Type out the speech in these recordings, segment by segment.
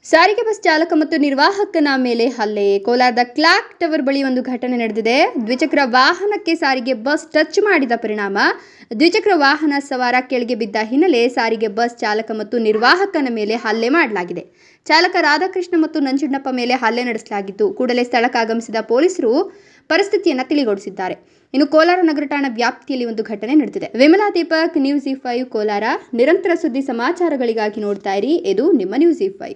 ಸಾರಿಗೆ ಬಸ್ ಚಾಲಕ ಮತ್ತು ನಿರ್ವಾಹಕನ ಮೇಲೆ ಹಲ್ಲೆ. ಕೋಲಾರದ ಕ್ಲಾಕ್ ಟವರ್ ಬಳಿ ಒಂದು ಘಟನೆ ನಡೆದಿದೆ. ದ್ವಿಚಕ್ರ ವಾಹನಕ್ಕೆ ಸಾರಿಗೆ ಬಸ್ ಟಚ್ ಮಾಡಿದ ಪರಿಣಾಮ ದ್ವಿಚಕ್ರ ವಾಹನ ಸವಾರ ಕೆಳಗೆ ಬಿದ್ದ ಹಿನ್ನೆಲೆ ಸಾರಿಗೆ ಬಸ್ ಚಾಲಕ ಮತ್ತು ನಿರ್ವಾಹಕನ ಮೇಲೆ ಹಲ್ಲೆ ಮಾಡಲಾಗಿದೆ. ಚಾಲಕ ರಾಧಾಕೃಷ್ಣ ಮತ್ತು ನಂಜುಂಡಪ್ಪ ಮೇಲೆ ಹಲ್ಲೆ ನಡೆಸಲಾಗಿದ್ದು, ಕೂಡಲೇ ಸ್ಥಳಕ್ಕೆ ಆಗಮಿಸಿದ ಪೊಲೀಸರು ಪರಿಸ್ಥಿತಿಯನ್ನು ತಿಳಿಗೊಳಿಸಿದ್ದಾರೆ. ಇನ್ನು ಕೋಲಾರ ನಗರ ಠಾಣಾ ವ್ಯಾಪ್ತಿಯಲ್ಲಿ ಒಂದು ಘಟನೆ ನಡೆದಿದೆ. Vimala Deepak, news E5 Kolar. ನಿರಂತರ ಸುದ್ದಿ ಸಮಾಚಾರಗಳಿಗಾಗಿ ನೋಡ್ತಾ ಇರಿ, ಇದು ನಿಮ್ಮ ನ್ಯೂಸ್ E5.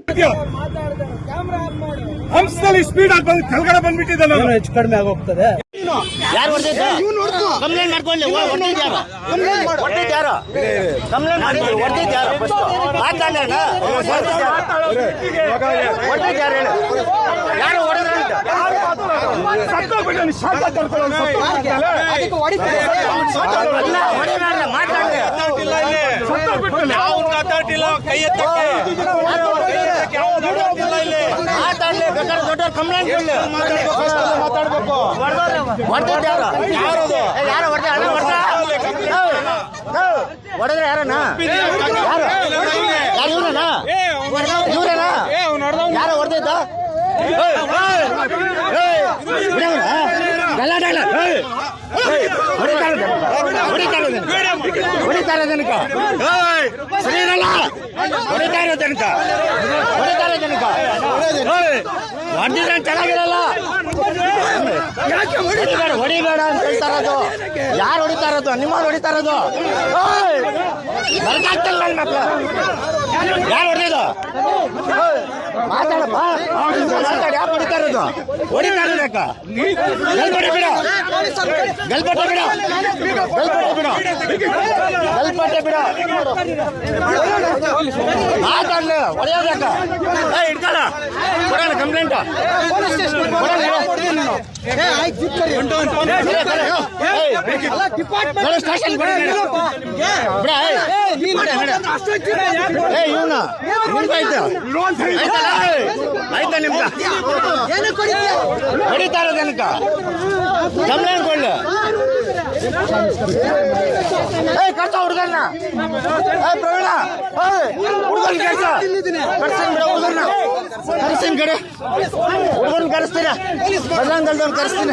ಹಂಸದಲ್ಲಿ ಸ್ಪೀಡ್ ಆಗಿ ಬಂದು ಕೆಳಗಡೆ ಬಂದ್ಬಿಟ್ಟಿದ್ದಾನೆ, ಹೆಚ್ಚು ಕಡಿಮೆ ಆಗೋಗ್ತದೆ. ಯಾರು ಹೊಡೆದಿದ್ದು? ಕಂಪ್ಲೇಂಟ್ ಮಾಡ್ಕೊಳ್ಳಿ. ಹೊಡೆದಿದ್ದು ಯಾರು? ಕಂಪ್ಲೇಂಟ್ ಮಾಡಿ ಹೊಡೆದಿದ್ದು ಯಾರು? ಮಾತಾಡೋಣ. ಹೊಡೆದಿದ್ದು ಯಾರು ಹೇಳಿ? ಯಾರು ಹೊಡೆದ್ರೆ ಮಾತಾಡ್ತಿಲ್ಲ, ಕೈ ಎತ್ತಕ್ಕೆ ಮಾತಾಡ್ಲಿ. ಬೇಕಾದ್ರೆ ದೊಡ್ಡ ಕಂಪ್ಲೇಂಟ್ ಕೊಡ್ಲಿ. ಮಾತಾಡ್ಬೇಕು. ಹೊಡೆದಿದ್ದು ಯಾರು? ಯಾರು ಹೊಡೆದ? ಹಣ ಹೊಡೆದ್ರೆ ಯಾರಣ್ಣ? ಯಾರು ಇವ್ರಣ್ಣ? ಇವ್ರೇನಾ? ಯಾರು ಹೊಡೆದಿದ್ದ? ಹೊಡಿತಾ ಇರೋದನಕ ಸರಿ ಇರಲ್ಲ. ಹೊಡಿತಾ ಇರೋದನಕ ಹೊಡೆದಿದ್ರೆ ಚೆನ್ನಾಗಿರಲ್ಲ. ಹೊಡಿಬೇಡ ಅಂತ ಹೇಳ್ತಾ ಇರೋದು. ಯಾರು ಹೊಡಿತಾ ಇರೋದು? ನಿಮ್ಮವ್ರು ಹೊಡಿತಾ ಇರೋದು. ಬರ್ಕಾಗ್ತಲ್ಲ ನನ್ನ ಮಕ್ಳು. ಯಾರು ಹೊಡೆಯೋದು? ಮಾತಾಡಪ್ಪ. ಮಾತಾಡಿ. ಯಾರು ಹೊಡಿತಾ ಇರೋದು? ಹೊಡಿತಾ ಇರೋದಕ್ಕ ಗಲ್ಪಟ್ಟೆ ಬಿಡ. ಗಲ್ಪಟ್ಟೆ ಬಿಡ. ಮಾತಾಡ್ಲಿ. ಹೊಡೆಯೋದಕ್ಕ ಇಡ್ತಾಳ. ಕೊಡೋಣ ಕಂಪ್ಲೇಂಟ್. ಸ್ಟೇಷನ್ ಆಯ್ತಾ ನಿಮ್ಗ ಹೊಡಿತಾ ಇರೋದೇನಕ ಕಂಪ್ಲೇಂಟ್ ಕೊಡ್ಲಿ. ಕರ್ಸ ಹುಡುಗನ್ನ ಪ್ರವೀಣ ಹುಡುಗನ್ ಕರ್ಸ ಕರ್ಸಿನ ಕಡೆ ಹುಡುಗನ್ ಕರೆಸ್ತೀರಾ? ಬಜರಂಗ ದಳದವ್ರು ಕರೆಸ್ತೀನಿ.